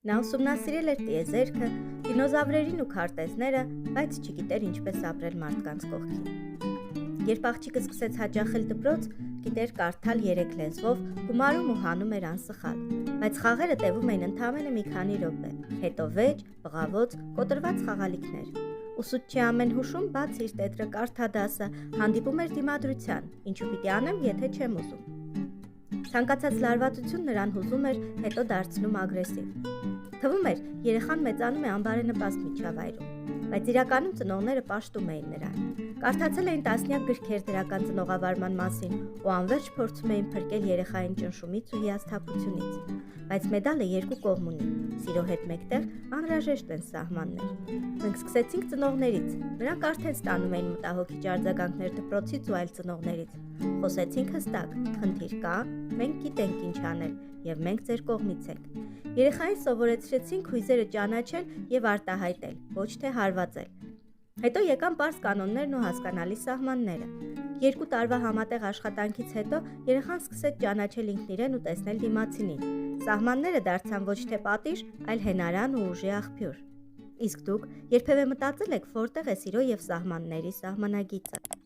Նա ուսումնասիրել էր տիեզերքը, դինոզավրերին ու քարտեզները, բայց չգիտեր ինչպես ապրել մարդկանց կողքին։ Երբ աղջիկը սկսեց հաճախել դպրոց, գիտեր կարդալ 3 լեզվով, գումարում ու հանում էր անսխալ, բայց խաղերը տևում էին ընդամենը մի քանի րոպե, հետո վեճ, բղավոց, կոտրված խաղալիքներ։ Ուսուցչի ամեն հուշում բաց իր տետրը կարդադասը, հանդիպում էր դիմադրության, ինչու պիտի անեմ, եթե չեմ ուզում։ Ցանկացած լարվածություն նրան հուզում էր, հետո դարձնում ագրեսիվ։ Թվում էր, երեխան մեծանում է անբարենպաստ միջավայրում, բայց իրականում ծնողները պաշտում էին նրան։ Կարդացել էին տասնյակ գրքեր դրական ծնողավարման մասին ու անվերջ փորձում էին փրկել երեխային ճնշումից ու հիասթափությունից։ Բայց մեդալը երկու կողմ ունի, սիրո հետ մեկտեղ անհրաժեշտ են սահմաններ։ Մենք սկսեցինք ծնողներից, նրանք արդեն ստանում էին մտահոգիչ արձագանքներ դպրոցից ու այլ ծնողներից։ Խոսեցինք հստակ, խնդիր կա, մենք գիտենք ինչ անել եւ մենք ձեր կողմից ենք։ Երեխային սովորեցրեցինք հույզերը ճանաչել եւ արտահայտել, ոչ թե հարվածել։ Հետո եկան պարզ կանոններն ու հասկանալի սահմանները։ 2 տարվա համատեղ աշխատանքից հետո երեխան սկսեց ճանաչել ինքն իրեն ու տեսնել դիմացինին։ Սահմանները դարձան ոչ թե պատիժ, այլ հենարան ու ուժի աղբյուր։ Իսկ դուք երբևէ մտածել եք, որտեղ է սիրո եւ սահմանների սահմանագիծը։